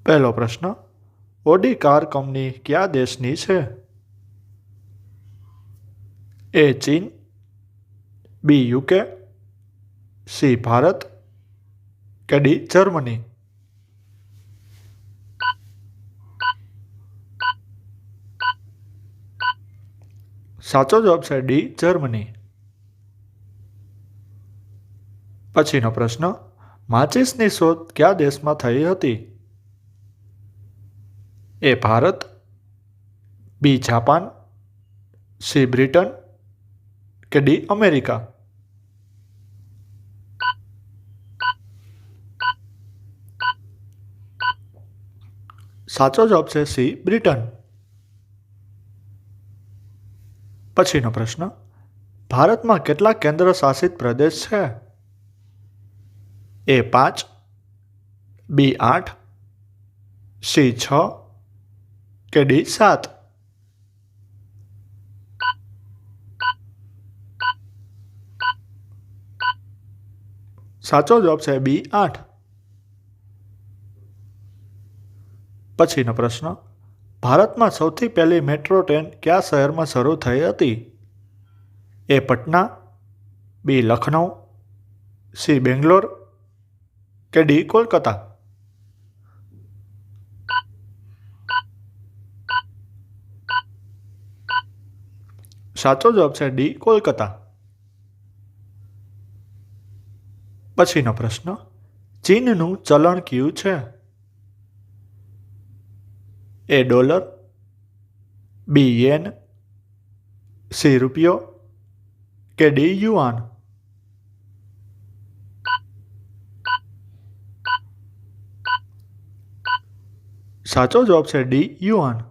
પહેલો પ્રશ્ન, Audi car company કયા દેશની છે? એ ચીન, બી યુકે, સી ભારત કે ડી જર્મની? સાચો જવાબ છે ડી જર્મની. પછીનો પ્રશ્ન, માચિસની શોધ કયા દેશમાં થઈ હતી? A Bharat, B Japan, C Britain કે ડી અમેરિકા? સાચો જવાબ છે સી બ્રિટન. પછીનો પ્રશ્ન, ભારતમાં કેટલા કેન્દ્ર શાસિત પ્રદેશ છે? એ 5, બી 8, સી 6 કે ડી 7? સાચો જવાબ છે બી 8. પછીનો પ્રશ્ન, ભારતમાં સૌથી પહેલી મેટ્રો ટ્રેન કયા શહેરમાં શરૂ થઈ હતી? એ પટના, બી લખનઉ, સી બેંગ્લોર કે ડી કોલકાતા? સાચો જવાબ છે ડી કોલકાતા. પછીનો પ્રશ્ન, ચીનનું ચલણ કયું છે? એ ડોલર, બી યેન, સી રૂપિયો કે ડી યુઆન? સાચો જવાબ છે ડી યુઆન.